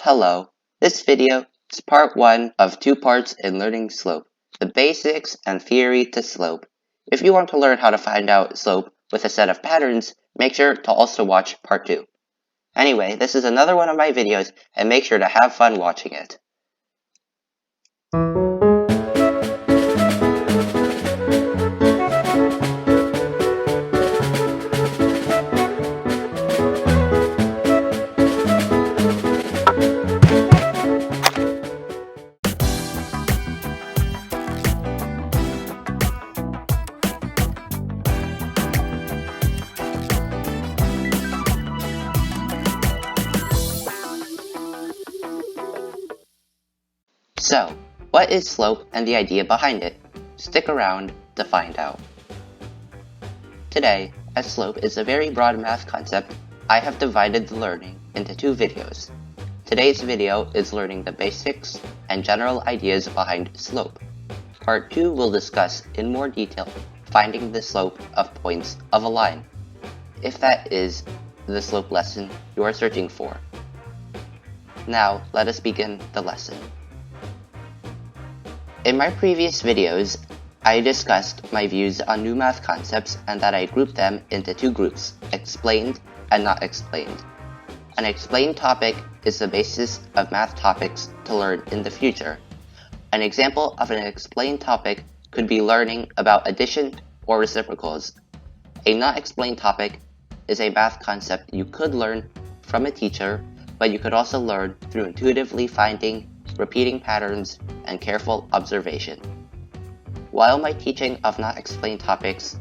Hello, this video is part 1 of 2 parts in learning slope, the basics and theory to slope. If you want to learn how to find out slope with a set of patterns, make sure to also watch part 2. Anyway, this is another one of my videos, and make sure to have fun watching it. So, what is slope and the idea behind it? Stick around to find out. Today, as slope is a very broad math concept, I have divided the learning into 2 videos. Today's video is learning the basics and general ideas behind slope. Part 2 will discuss in more detail finding the slope of points of a line, if that is the slope lesson you are searching for. Now, let us begin the lesson. In my previous videos, I discussed my views on new math concepts and that I grouped them into 2 groups, explained and not explained. An explained topic is the basis of math topics to learn in the future. An example of an explained topic could be learning about addition or reciprocals. A not explained topic is a math concept you could learn from a teacher, but you could also learn through intuitively finding, repeating patterns, and careful observation. While my teaching of not explained topics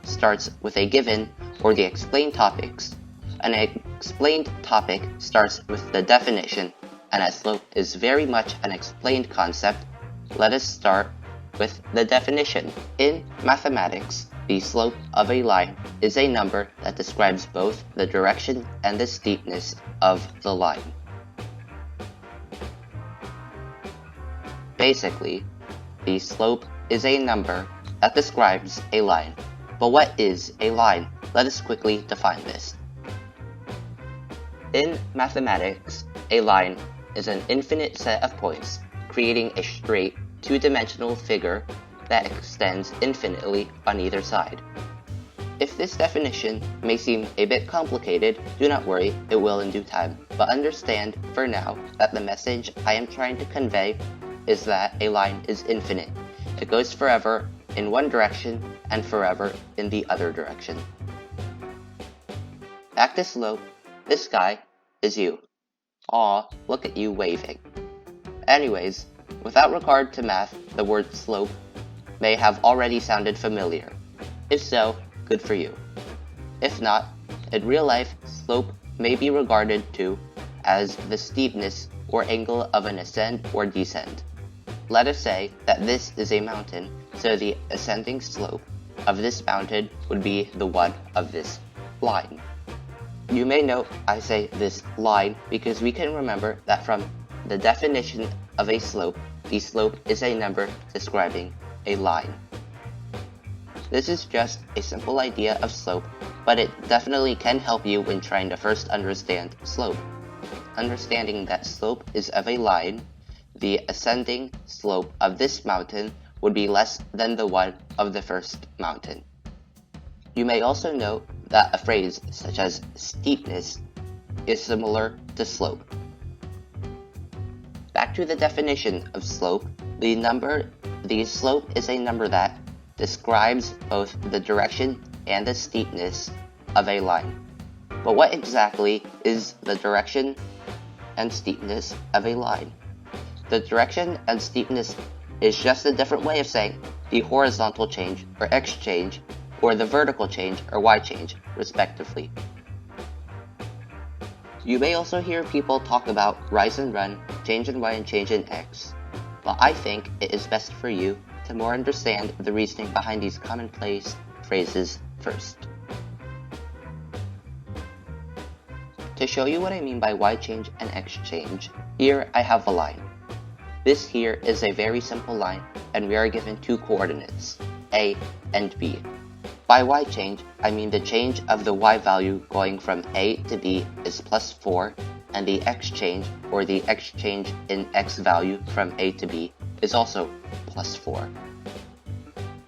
starts with a given or the explained topics, an explained topic starts with the definition, and as slope is very much an explained concept, let us start with the definition. In mathematics, the slope of a line is a number that describes both the direction and the steepness of the line. Basically, the slope is a number that describes a line. But what is a line? Let us quickly define this. In mathematics, a line is an infinite set of points, creating a straight, 2-dimensional figure that extends infinitely on either side. If this definition may seem a bit complicated, do not worry, it will in due time. But understand, for now, that the message I am trying to convey is that a line is infinite. It goes forever in one direction and forever in the other direction. Back to slope, this guy is you. Aw, look at you waving. Anyways, without regard to math, the word slope may have already sounded familiar. If so, good for you. If not, in real life, slope may be regarded to as the steepness or angle of an ascent or descent. Let us say that this is a mountain, so the ascending slope of this mountain would be the one of this line. You may note I say this line because we can remember that from the definition of a slope, the slope is a number describing a line. This is just a simple idea of slope, but it definitely can help you when trying to first understand slope. Understanding that slope is of a line, the ascending slope of this mountain would be less than the one of the first mountain. You may also note that a phrase such as steepness is similar to slope. Back to the definition of slope, the slope is a number that describes both the direction and the steepness of a line. But what exactly is the direction and steepness of a line? The direction and steepness is just a different way of saying the horizontal change or x change, or the vertical change or y change, respectively. You may also hear people talk about rise and run, change in y and change in x, but I think it is best for you to more understand the reasoning behind these commonplace phrases first. To show you what I mean by y change and x change, here I have a line. This here is a very simple line, and we are given 2 coordinates, a and b. By y change, I mean the change of the y value going from a to b is plus 4, and the exchange, or the exchange in x value from a to b, is also plus 4.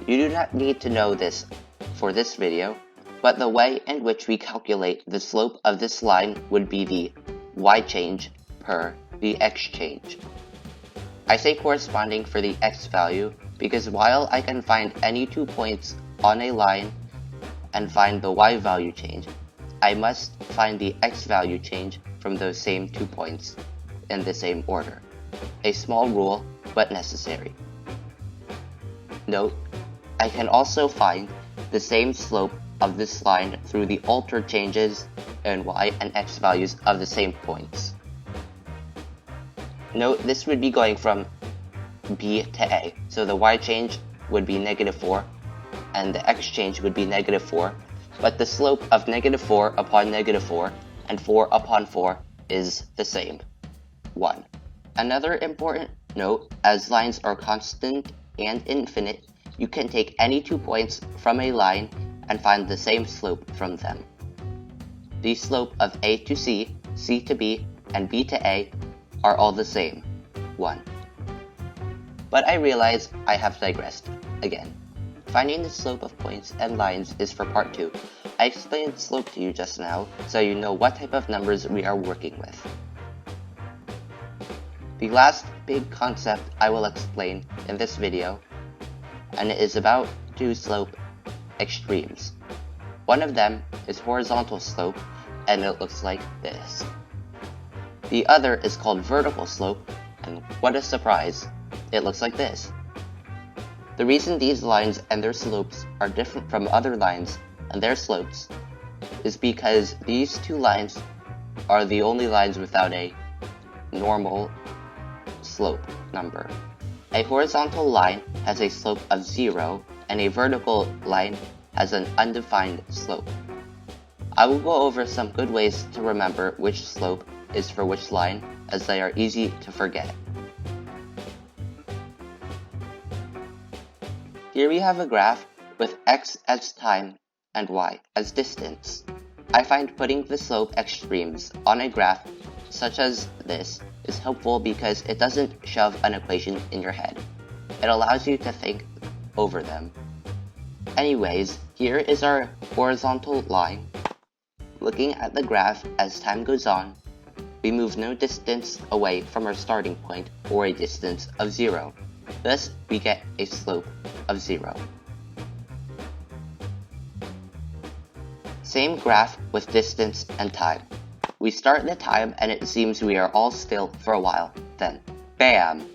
You do not need to know this for this video, but the way in which we calculate the slope of this line would be the y change per the x change. I say corresponding for the x value because while I can find any 2 points on a line and find the y value change, I must find the x value change from those same 2 points in the same order. A small rule, but necessary. Note, I can also find the same slope of this line through the altered changes in y and x values of the same points. Note, this would be going from b to a, so the y change would be -4, and the x change would be -4, but the slope of -4 upon -4 and 4 upon 4 is the same, 1. Another important note, as lines are constant and infinite, you can take any 2 points from a line and find the same slope from them. The slope of a to c, c to b, and b to a are all the same, 1. But I realize I have digressed again. Finding the slope of points and lines is for part 2. I explained slope to you just now, so you know what type of numbers we are working with. The last big concept I will explain in this video, and it is about 2 slope extremes. One of them is horizontal slope, and it looks like this. The other is called vertical slope, and what a surprise, it looks like this. The reason these lines and their slopes are different from other lines and their slopes is because these 2 lines are the only lines without a normal slope number. A horizontal line has a slope of 0, and a vertical line has an undefined slope. I will go over some good ways to remember which slope is for which line, as they are easy to forget. Here we have a graph with x as time and y as distance. I find putting the slope extremes on a graph such as this is helpful because it doesn't shove an equation in your head. It allows you to think over them. Anyways, here is our horizontal line. Looking at the graph as time goes on, we move no distance away from our starting point or a distance of 0. Thus, we get a slope of 0. Same graph with distance and time. We start the time and it seems we are all still for a while. Then, bam!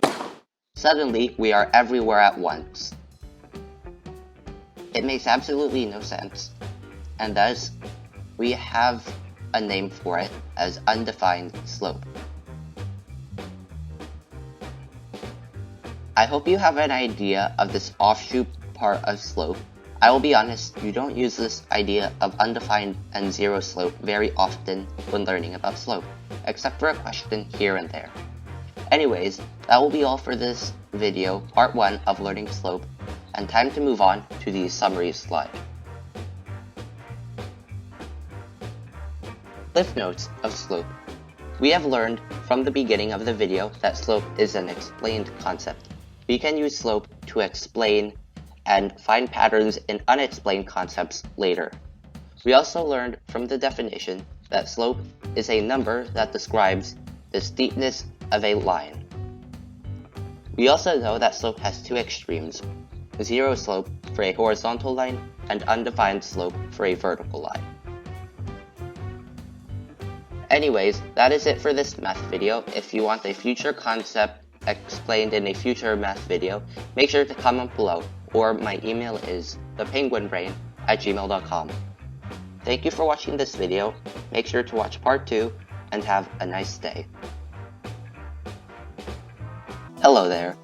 Suddenly, we are everywhere at once. It makes absolutely no sense, and thus, we have a name for it as undefined slope. I hope you have an idea of this offshoot part of slope. I will be honest, you don't use this idea of undefined and 0 slope very often when learning about slope, except for a question here and there. Anyways, that will be all for this video, part 1 of learning slope, and time to move on to the summary slide. Cliff notes of slope. We have learned from the beginning of the video that slope is an explained concept. We can use slope to explain and find patterns in unexplained concepts later. We also learned from the definition that slope is a number that describes the steepness of a line. We also know that slope has 2 extremes, 0 slope for a horizontal line and undefined slope for a vertical line. Anyways, that is it for this math video. If you want a future concept explained in a future math video, make sure to comment below, or my email is thepenguinbrain@gmail.com. Thank you for watching this video. Make sure to watch part 2 and have a nice day. Hello there.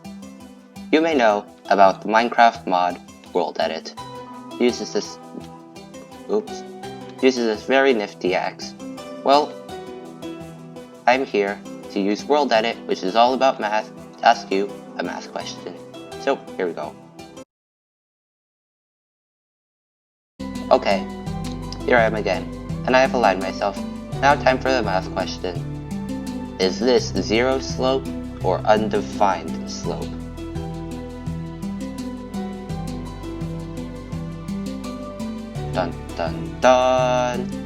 You may know about the Minecraft mod World Edit. Uses this very nifty axe. Well, I'm here to use World Edit, which is all about math, to ask you a math question. So, here we go. Okay, here I am again, and I have aligned myself. Now time for the math question. Is this zero slope or undefined slope? Dun dun dun.